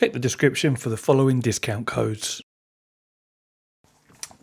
Check the description for the following discount codes.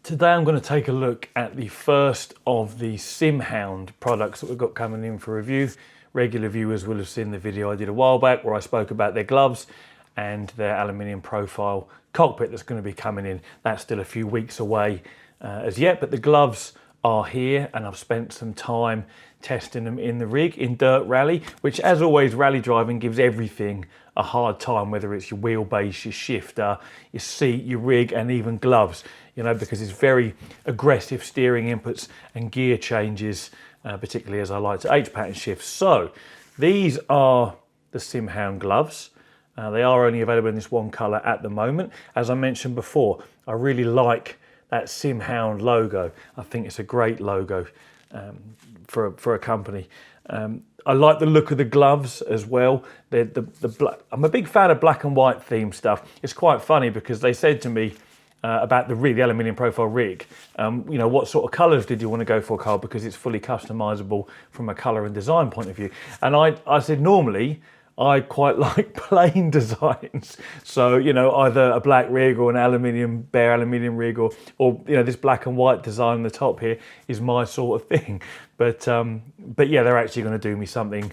Today I'm going to take a look at the first of the Sim Hound products that we've got coming in for review. Regular viewers will have seen the video I did a while back where I spoke about their gloves and their aluminium profile cockpit that's going to be coming in. That's still a few weeks away as yet, but the gloves are here and I've spent some time testing them in the rig in dirt rally, which as always rally driving gives everything a hard time, whether it's your wheelbase, your shifter, your seat, your rig and even gloves, you know, because it's very aggressive steering inputs and gear changes, particularly as I like to H-pattern shift. So these are the Sim Hound gloves. They are only available in this one colour at the moment. As I mentioned before, I really like that Sim Hound logo. I think it's a great logo for a company. I like the look of the gloves as well. I'm a big fan of black and white theme stuff. It's quite funny because they said to me about the rig, the aluminium profile rig, you know, what sort of colours did you want to go for, Carl? Because it's fully customizable from a colour and design point of view. And I said normally I quite like plain designs. So, you know, either a black rig or an bare aluminium rig or you know, this black and white design on the top here is my sort of thing. But yeah, they're actually going to do me something,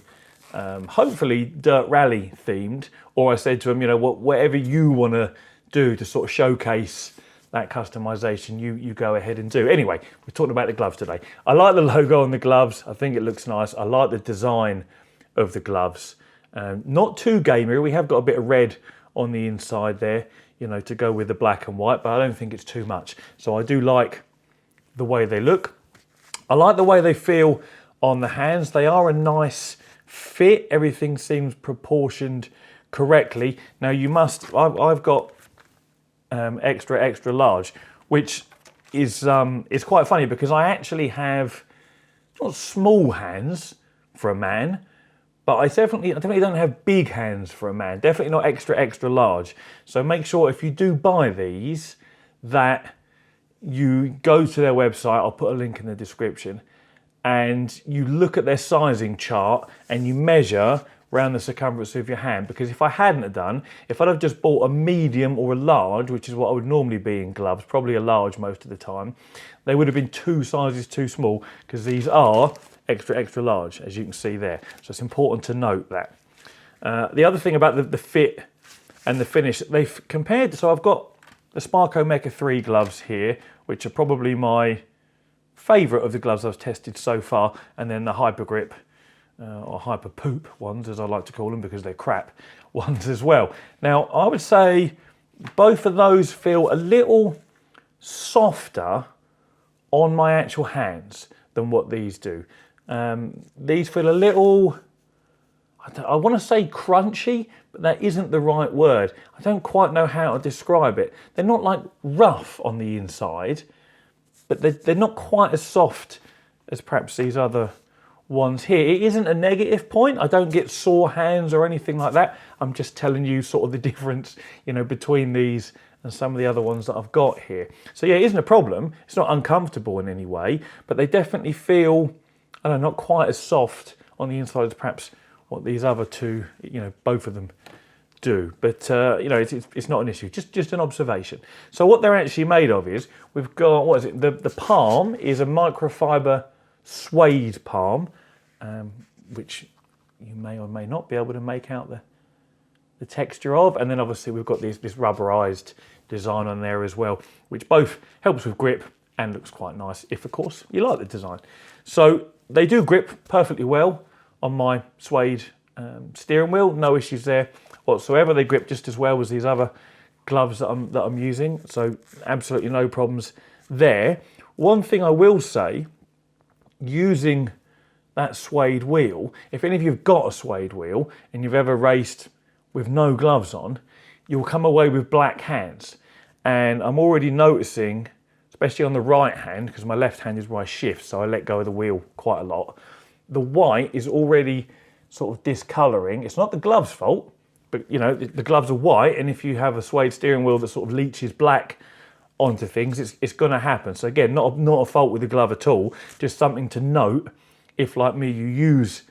hopefully dirt rally themed. Or I said to them, you know, whatever you want to do to sort of showcase that customization, you go ahead and do. Anyway, we're talking about the gloves today. I like the logo on the gloves. I think it looks nice. I like the design of the gloves. Not too gamery. We have got a bit of red on the inside there, you know, to go with the black and white, but I don't think it's too much. So I do like the way they look. I like the way they feel on the hands. They are a nice fit. Everything seems proportioned correctly. Now you must, I've got extra large, which is it's quite funny because I actually have not small hands for a man, but I definitely don't have big hands for a man. Definitely not extra large. So make sure if you do buy these that you go to their website. I'll put a link in the description, and you look at their sizing chart and you measure around the circumference of your hand. Because if I hadn't have done, if I'd have just bought a medium or a large, which is what I would normally be in gloves, probably a large most of the time, they would have been 2 sizes too small because these are extra large, as you can see there. So it's important to note that. The other thing about the fit and the finish, they've compared, so I've got the Sparco Mecha 3 gloves here, which are probably my favourite of the gloves I've tested so far, and then the Hyper Grip or Hyper Poop ones, as I like to call them, because they're crap ones as well. Now, I would say both of those feel a little softer on my actual hands than what these do. These feel a little, I want to say crunchy, but that isn't the right word. I don't quite know how to describe it. They're not like rough on the inside, but they're not quite as soft as perhaps these other ones here. It isn't a negative point. I don't get sore hands or anything like that. I'm just telling you sort of the difference, you know, between these and some of the other ones that I've got here. So yeah, it isn't a problem. It's not uncomfortable in any way, but they definitely feel, I don't know, not quite as soft on the inside as perhaps what these other two, you know, both of them do. But, you know, it's not an issue, just an observation. So what they're actually made of is, we've got, what is it? The palm is a microfiber suede palm, which you may or may not be able to make out the texture of. And then obviously we've got this rubberized design on there as well, which both helps with grip and looks quite nice if, of course, you like the design. So they do grip perfectly well on my suede steering wheel. No issues there whatsoever. They grip just as well as these other gloves that I'm using. So absolutely no problems there. One thing I will say, using that suede wheel, if any of you have got a suede wheel and you've ever raced with no gloves on, you'll come away with black hands. And I'm already noticing, especially on the right hand, because my left hand is where I shift, so I let go of the wheel quite a lot. The white is already sort of discolouring. It's not the glove's fault, but you know, the gloves are white, and if you have a suede steering wheel that sort of leaches black onto things, it's going to happen. So again, not a fault with the glove at all, just something to note. If, like me, you use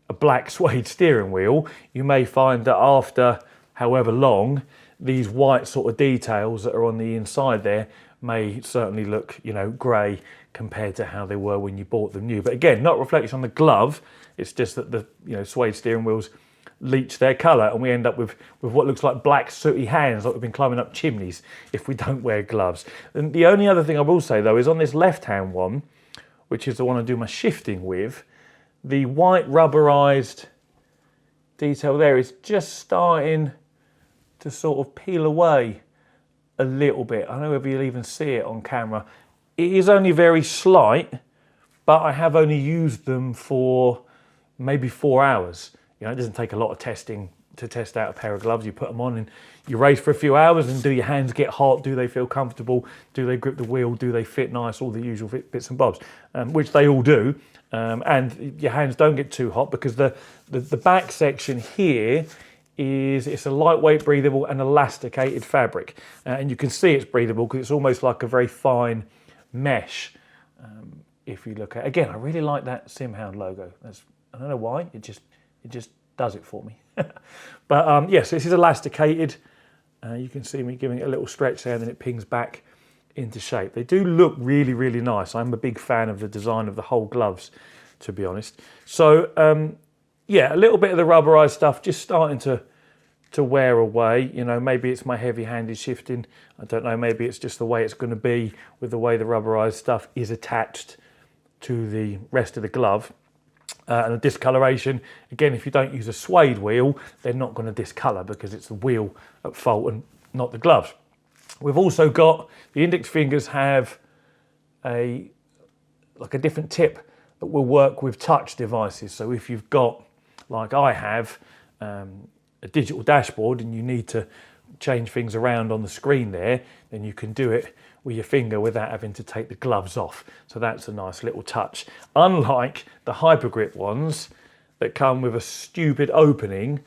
a black suede steering wheel, you may find that after however long, these white sort of details that are on the inside there may certainly look, you know, grey compared to how they were when you bought them new. But again, not reflected on the glove. It's just that the, you know, suede steering wheels leach their colour, and we end up with what looks like black sooty hands, like we've been climbing up chimneys if we don't wear gloves. And the only other thing I will say though is on this left-hand one, which is the one I do my shifting with, the white rubberized detail there is just starting to sort of peel away a little bit. I don't know if you'll even see it on camera. It is only very slight, but I have only used them for maybe 4 hours. You know, it doesn't take a lot of testing to test out a pair of gloves. You put them on and you race for a few hours, and do your hands get hot? Do they feel comfortable? Do they grip the wheel? Do they fit nice? All the usual bits and bobs, which they all do. And your hands don't get too hot because the back section here it's a lightweight, breathable and elasticated fabric. And you can see it's breathable because it's almost like a very fine mesh. If you look at, again, I really like that Sim Hound logo. I don't know why, it just does it for me. But yes, this is elasticated. You can see me giving it a little stretch there and then it pings back into shape. They do look really, really nice. I'm a big fan of the design of the whole gloves, to be honest. So yeah, a little bit of the rubberized stuff just starting to wear away. You know, maybe it's my heavy-handed shifting. I don't know, maybe it's just the way it's going to be with the way the rubberized stuff is attached to the rest of the glove. And the discoloration, again, if you don't use a suede wheel, they're not going to discolor because it's the wheel at fault and not the gloves. We've also got, the index fingers have a different tip that will work with touch devices. So if you've got, like I have, a digital dashboard and you need to change things around on the screen there, then you can do it with your finger without having to take the gloves off. So that's a nice little touch. Unlike the Hypergrip ones that come with a stupid opening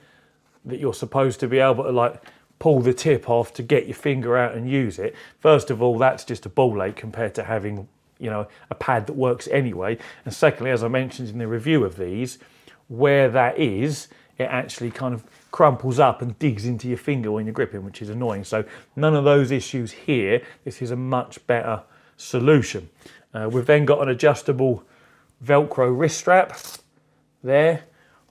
that you're supposed to be able to like pull the tip off to get your finger out and use it. First of all, that's just a ball ache compared to having, you know, a pad that works anyway. And secondly, as I mentioned in the review of these, where that is, it actually kind of crumples up and digs into your finger when you're gripping, which is annoying. So none of those issues here. This is a much better solution. We've then got an adjustable Velcro wrist strap there,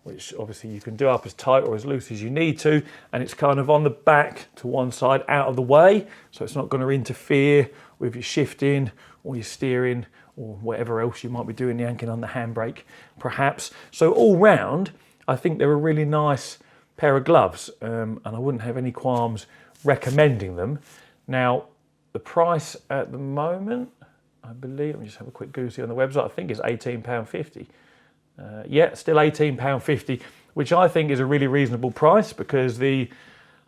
which obviously you can do up as tight or as loose as you need to. And it's kind of on the back to one side out of the way. So it's not going to interfere with your shifting or your steering or whatever else you might be doing, yanking on the handbrake perhaps. So all round, I think they're a really nice pair of gloves, and I wouldn't have any qualms recommending them. Now, the price at the moment, I believe, let me just have a quick goosey on the website, I think it's £18.50. Yeah, still £18.50, which I think is a really reasonable price because the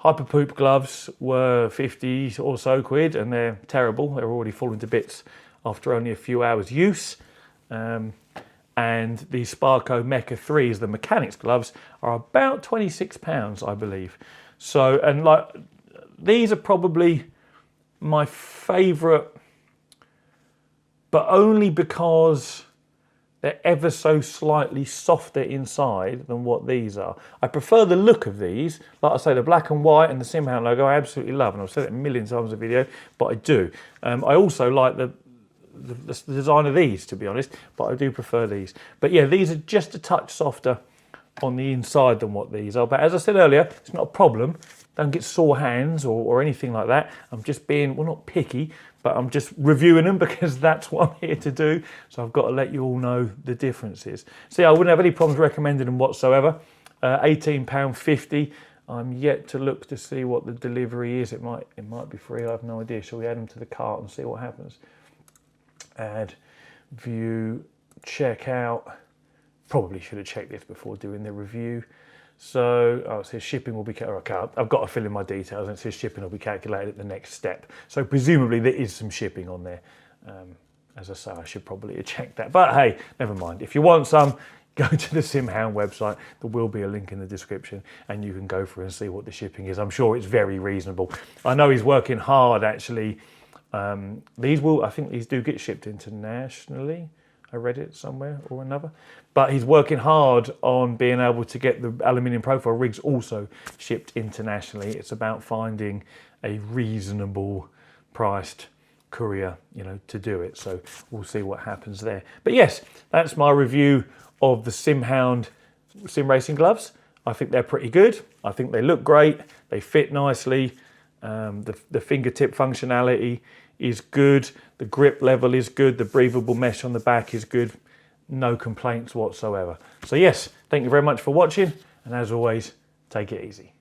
Hyperpoop gloves were 50 or so quid and they're terrible. They're already falling to bits after only a few hours use. And the Sparco Mecha 3s, the mechanics gloves, are about £26, I believe. So, and like, these are probably my favourite, but only because they're ever so slightly softer inside than what these are. I prefer the look of these. Like I say, the black and white and the Sim Hound logo I absolutely love, and I've said it a million times in the video, but I do. I also like the design of these, to be honest, but I do prefer these. But yeah, these are just a touch softer on the inside than what these are. But as I said earlier, it's not a problem. Don't get sore hands or anything like that. I'm just being, well, not picky, but I'm just reviewing them because that's what I'm here to do. So I've got to let you all know the differences. So yeah, I wouldn't have any problems recommending them whatsoever. £18.50. I'm yet to look to see what the delivery is. It might be free. I have no idea. Shall we add them to the cart and see what happens? Add, view, check out. Probably should have checked this before doing the review. So, it says shipping will be, okay, I've got to fill in my details, and it says shipping will be calculated at the next step. So presumably there is some shipping on there. As I say, I should probably have checked that. But hey, never mind. If you want some, go to the Sim Hound website. There will be a link in the description, and you can go through and see what the shipping is. I'm sure it's very reasonable. I know he's working hard, actually. I think these do get shipped internationally. I read it somewhere or another. But he's working hard on being able to get the aluminium profile rigs also shipped internationally. It's about finding a reasonable priced courier, you know, to do it. So we'll see what happens there. But yes, that's my review of the Sim Hound sim racing gloves. I think they're pretty good. I think they look great. They fit nicely. The fingertip functionality is good. The grip level is good. The breathable mesh on the back is good. No complaints whatsoever. So yes, thank you very much for watching. And as always, take it easy.